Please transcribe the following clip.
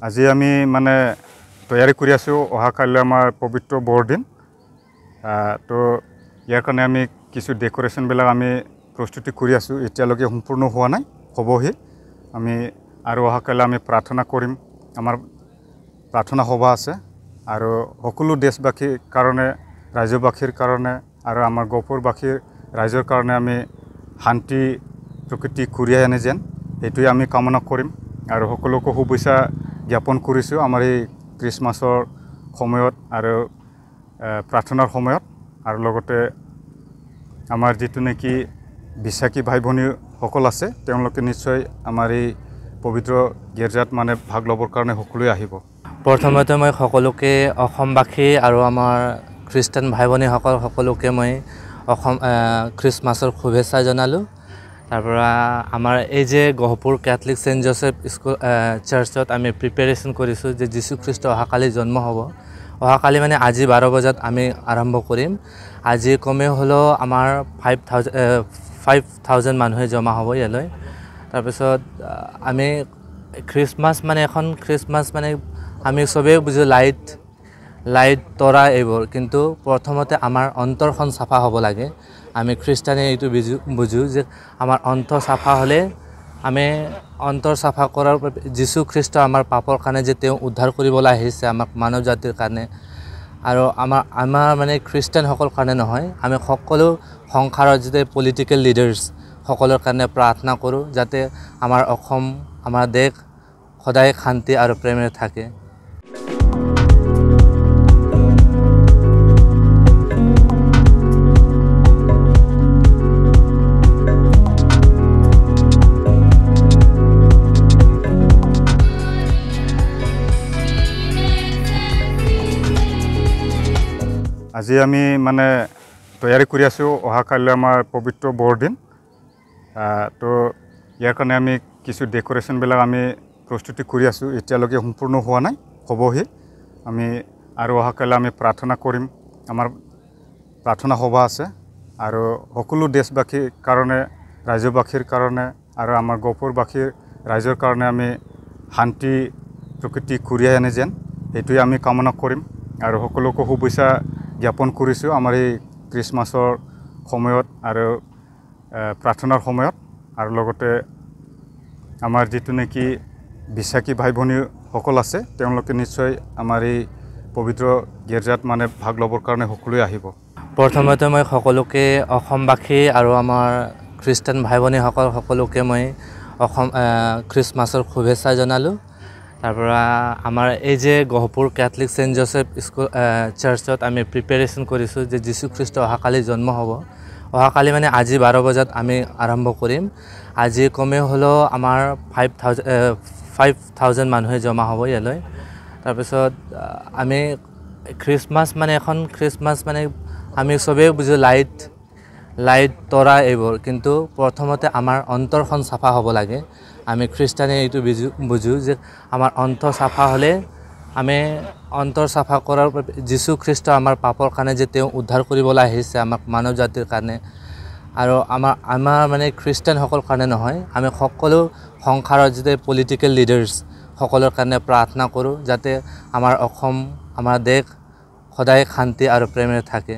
আজি আমি মানে তৈয়াৰী কৰি আছোঁ অহাকাইলৈ আমাৰ পবিত্ৰ বৰদিন। তো ইয়াৰ কাৰণে আমি কিছু ডেকোৰেশ্যনবিলাক আমি প্ৰস্তুতি কৰি আছোঁ, এতিয়ালৈকে সম্পূৰ্ণ হোৱা নাই, হ'বহি। আমি আৰু অহাকাইলৈ আমি প্ৰাৰ্থনা কৰিম, আমাৰ প্ৰাৰ্থনা সভা আছে আৰু সকলো দেশবাসীৰ কাৰণে, ৰাজ্যবাসীৰ কাৰণে আৰু আমাৰ গহপুৰবাসীৰ ৰাইজৰ কাৰণে আমি শান্তি প্ৰকৃতি ঘূৰাই আনে যেন সেইটোৱে আমি কামনা কৰিম আৰু সকলোকে শুভেচ্ছা জ্ঞাপন কৰিছোঁ আমাৰ এই খ্ৰীষ্টমাছৰ সময়ত আৰু প্ৰাৰ্থনাৰ সময়ত। আৰু লগতে আমাৰ যিটো নেকি বিশ্বাসী ভাই ভনীসকল আছে তেওঁলোকে নিশ্চয় আমাৰ এই পবিত্ৰ গীৰ্জাত মানে ভাগ ল'বৰ কাৰণে সকলোৱে আহিব। প্ৰথমতে মই সকলোকে অসমবাসী আৰু আমাৰ খ্ৰীষ্টান ভাই ভনীসকল সকলোকে মই খ্ৰীষ্টমাছৰ শুভেচ্ছা জনালোঁ। তাৰপৰা আমাৰ এই যে Gohpur Catholic Saint Joseph school চাৰ্চত আমি প্ৰিপেৰেশ্যন কৰিছোঁ যে যীশুখ্ৰীষ্ট অহাকালি জন্ম হ'ব। অহাকালি মানে আজি 12 বজাত আমি আৰম্ভ কৰিম। আজি কমেও হ'লেও আমাৰ 5,000 মানুহে জমা হ'ব ইয়ালৈ। তাৰপিছত আমি খ্ৰীষ্টমাছ মানে আমি চবেই বুজোঁ লাইট তৰা এইবোৰ, কিন্তু প্ৰথমতে আমাৰ অন্তৰখন চাফা হ'ব লাগে। আমি খ্ৰীষ্টানে এইটো বুজোঁ যে আমাৰ অন্তৰ চাফা হ'লে আমি অন্তৰ চাফা কৰাৰ যীশুখ্ৰীষ্ট আমাৰ পাপৰ কাৰণে যে তেওঁ উদ্ধাৰ কৰিবলৈ আহিছে আমাক মানৱ জাতিৰ কাৰণে। আৰু আমাৰ মানে খ্ৰীষ্টানসকলৰ কাৰণে নহয়, আমি সকলো সংসাৰৰ যাতে পলিটিকেল লিডাৰ্ছ সকলৰ কাৰণে প্ৰাৰ্থনা কৰোঁ যাতে আমাৰ অসম, আমাৰ দেশ সদায় শান্তি আৰু প্ৰেমেৰে থাকে। আজি আমি মানে তৈয়াৰী কৰি আছোঁ অহাকাইলৈ আমাৰ পবিত্ৰ বৰদিন। তো ইয়াৰ কাৰণে আমি কিছু ডেকোৰেশ্যনবিলাক আমি প্ৰস্তুতি কৰি আছোঁ, এতিয়ালৈকে সম্পূৰ্ণ হোৱা নাই, হ'বহি। আমি আৰু অহাকাইলৈ আমি প্ৰাৰ্থনা কৰিম, আমাৰ প্ৰাৰ্থনা সভা আছে আৰু সকলো দেশবাসীৰ কাৰণে, ৰাজ্যবাসীৰ কাৰণে আৰু আমাৰ গহপুৰবাসীৰ ৰাইজৰ কাৰণে আমি শান্তি প্ৰকৃতি ঘূৰাই আনে যেন সেইটোৱে আমি কামনা কৰিম আৰু সকলোকে শুভেচ্ছা জ্ঞাপন কৰিছোঁ আমাৰ এই খ্ৰীষ্টমাছৰ সময়ত আৰু প্ৰাৰ্থনাৰ সময়ত। আৰু লগতে আমাৰ যিটো নেকি বিশ্বাসী ভাই ভনীসকল আছে তেওঁলোকে নিশ্চয় আমাৰ এই পবিত্ৰ গীৰ্জাত মানে ভাগ ল'বৰ কাৰণে সকলোৱে আহিব। প্ৰথমতে মই সকলোকে অসমবাসী আৰু আমাৰ খ্ৰীষ্টান ভাই ভনীসকল সকলোকে মই খ্ৰীষ্টমাছৰ শুভেচ্ছা জনালোঁ। তাৰপৰা আমাৰ এই যে Gohpur Catholic Saint Joseph school চাৰ্চত আমি প্ৰিপেৰেশ্যন কৰিছোঁ যে যীশুখ্ৰীষ্ট অহাকালি জন্ম হ'ব। অহাকালি মানে আজি 12 বজাত আমি আৰম্ভ কৰিম। আজি কমেও হ'লেও আমাৰ 5,000 মানুহে জমা হ'ব ইয়ালৈ। তাৰপিছত আমি খ্ৰীষ্টমাছ মানে আমি চবেই বুজোঁ লাইট তৰা এইবোৰ, কিন্তু প্ৰথমতে আমাৰ অন্তৰখন চাফা হ'ব লাগে। আমি খ্ৰীষ্টানে এইটো বুজোঁ যে আমাৰ অন্তৰ চাফা হ'লে আমি অন্তৰ চাফা কৰাৰ যীশুখ্ৰীষ্ট আমাৰ পাপৰ কাৰণে যে তেওঁ উদ্ধাৰ কৰিবলৈ আহিছে আমাক মানৱ জাতিৰ কাৰণে। আৰু আমাৰ মানে খ্ৰীষ্টানসকলৰ কাৰণে নহয়, আমি সকলো সংসাৰৰ যাতে পলিটিকেল লিডাৰ্ছ সকলৰ কাৰণে প্ৰাৰ্থনা কৰোঁ যাতে আমাৰ অসম, আমাৰ দেশ সদায় শান্তি আৰু প্ৰেমেৰে থাকে।